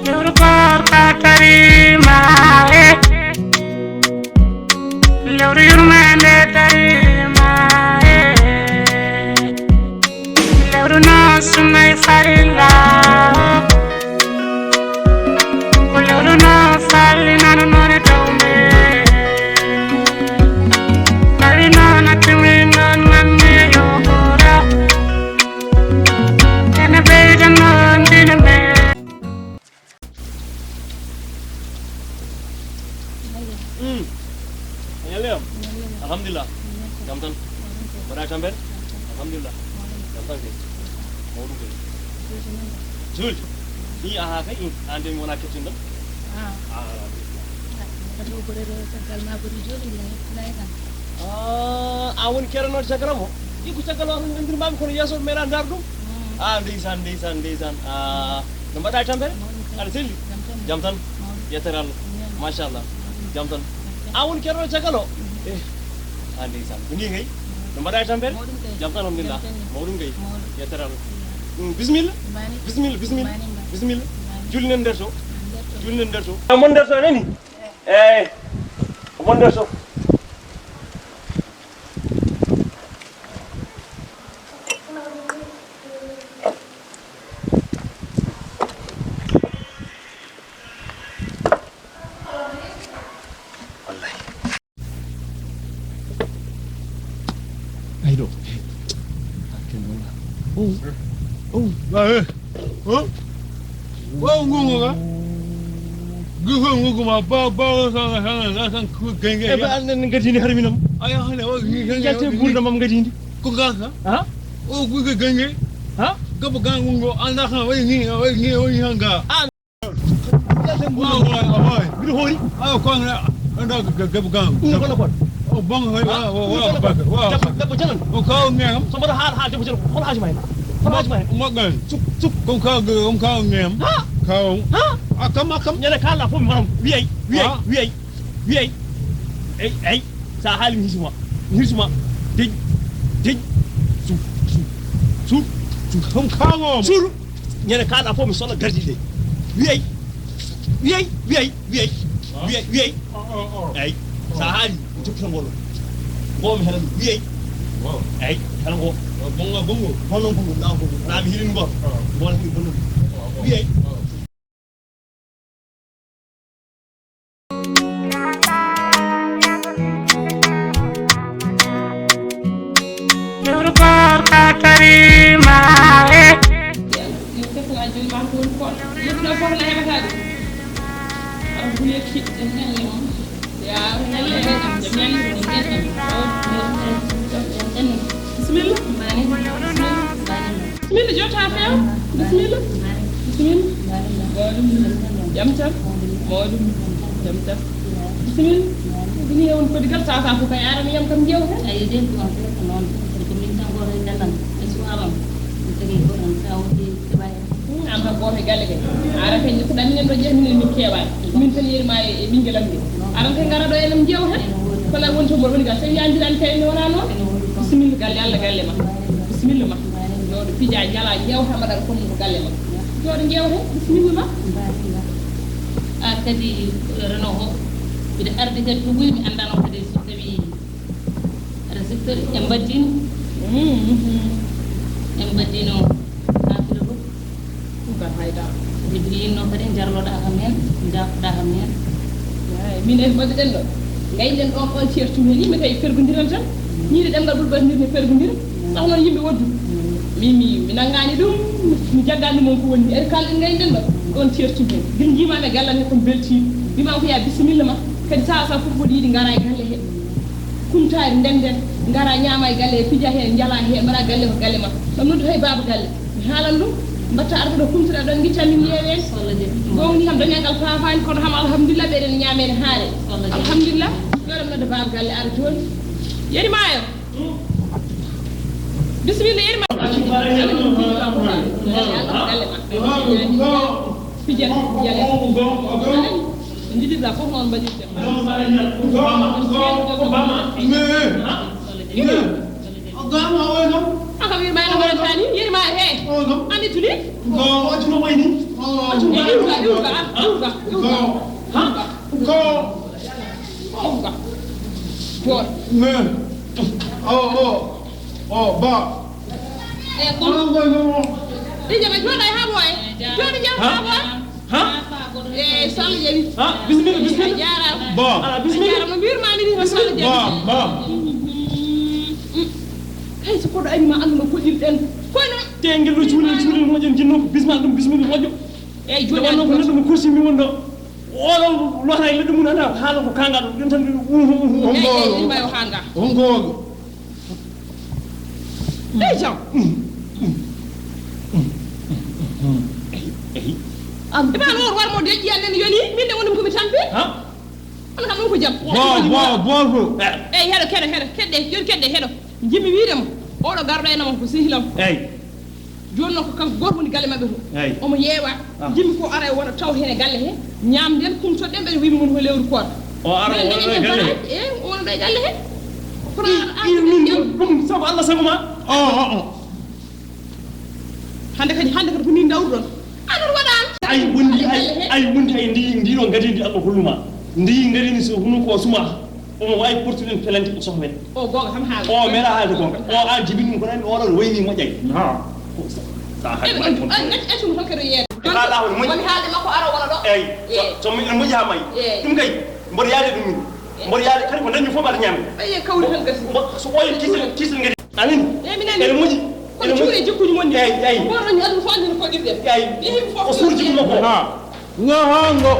lewru koorka tarima lewru yurmande tarima lewru nasumay farilla ko lewru no falli nanu none tawme tawi noon attimi noon manne yogora ene ɓeyda noon dina me Nyalem. Alhamdulillah. Jamtan. Bara chamber. Alhamdulillah. Jamtan ke. Modu ke. Jul. Ni aha ka in ande mona kitchen dum. Aduh, boleh cakal ma beri jol ni naik kan. Awon kera no chakramo. Iku chakalo ndir mam ko yaso mera ndardu. Ndesan. Nombada chamber. Ada sili. Jamtan. Yateral. Mashallah. Jamtan. Awon kero chakalo andi sam ini ngai nombada chamber jamtan alhamdulillah mawdum ngai yataral bismillah julnen derso mon derso nani mon derso Ayo. Ngungu ka? Ngungu ma ba sang ku genge. Ba an ngati ni harminam Ayo hane o genge. yate burda mam ngati ndi Ku ka? ha O ku genge. ha Gabu gangungo anda ka ngi hanga. yate Wa wa. bidu hori Ayo ko anda gabu gang. ko O bang wa wa. dabbo jalan O ka ngam. so mara har dabbo jalan hol haji may Magan. cuk Kom ka ngam. ha Ka. ha Akam. nyane kala fo mi maram wiyay ay sa halim hisuma dej su Kom ka ngam. suru nyane kala fo mi sona gardi de wiyay ay sa hali jukta ngolo bo mi helan wiyay Wow. ay helan go Bongo. hono ko na mi hilin go bon mi bon wiyay lewru koorka tarima Bismillah. Bismillah jota few. Bismillah. Jam tam. Modum. Jam tam. Bismillah. Ini on ko digal sa ko kay aram yam kam jew tan. Ayo den ko non ko min tan go ren dalan esu aram tagi ko ran sawdi bay Am kam ko fe galle ke. Ara fe ko dan nen do jehni ni kewal. Min tan yerimayo e bingelam ni. Aram fe ngara do enam jew tan. Ko la won to mo woni gal sey yandiran fe wona non. Bismillah galle Allah galle ma. Bismillah ma. Do pija jala jew hamadan ko mo galle ma. Jodo jew he bismillah ma. a kadi reno ho ida arde kadi to ɓuymi andano kadi so tawi aɗa secteur e mbaddino kafira fof Bukan haydara. kadi mbiɗa yinno kadi jarloɗa kam hen jafɗa kam hen Min en mbaɗɗen ɗo gayden ɗon on certu hen yimɓe tawi fergodiral tan ñiide ɗemgal ɓuuri ɓaɗirde fergodira sax noon yimɓe woddu mi nanggani ɗum mi jaggani moon ko woni eri kalɗen gayden ɗo ɗon certu hen gil jimaɓe gallan he kon beltiɗo mbimama ko ya bisimilla ma kadi sa fof mboɗo yiiɗi gara e galle he kumtari ndenden gara ñaama e galle he pija hen jala hen mbaɗa galle ko galle ma ɗum noddu hay baba galle mi haalan ɗum mbatta arde ɗo kumtira ɗon guittamin yewen gowni kam dañagal fafani kono ham alhamdulillah ɓeɗen ñamene haare alhamdulillah yoɗam nodde baba galle ara joni yerimayo bisimilla yerimayo pija jale jiɗiɗa fof noon mbaɗirte aka wirma ene waɗatani yerimayo he andi tuli Hey, so kodo anima andu no koddirden kono tengel do cuuli moƴon jinno bismillah moƴo eyi joni wonno ko neddo mo kursi mi wonno wolo lota e ledde mun anda haala ko kanga do den tan eyi bayo hanga Hongo. eyi jam e ba lor war mo deji yanden yoni min de wonum ko mi tampi ha on kam ko jam Bo. eyi hedo kedde joni kedde hedo jimi wiidema oɗo garɗo enama ko sihilam eyi joni noon ko kanko goto woni galle mabɓe to eyi omo yeewa jimi ko ara wona taw hene galle he ñamden kumtoɗen ɓe wimi mon ko lewru koota o ara wona e galle e wona ɗo e galle he kono min ɗum sabu Allah sago ma hande kadi ko ni dawru ɗon anon waɗan ay wondi ay ndiɗo gadidi Allah holluma ndi garini so hunu ko suma omo wawi portude pelante ko sohmen o gonga tam haala o mera haalde gonga o an jibini ɗum ko nani oɗon wayni moƴƴay sa hay accumo tan keɗo yeede haala hol moƴƴi woni haalde makko ara wona ɗo eyi so min moƴƴi ha mayi ɗum kay mboɗo yaade ɗum min mboɗo yaade kadi ko dañi fof mbaɗa ñaami ɓaye kawri tan gasi so ɓooyi kisel ngadi amin ene moƴƴi kono cuure jikkuji wonni eyi goto ni aduna fof andino koɗirɗen eyi o suurji ɗum makko Nga hongo.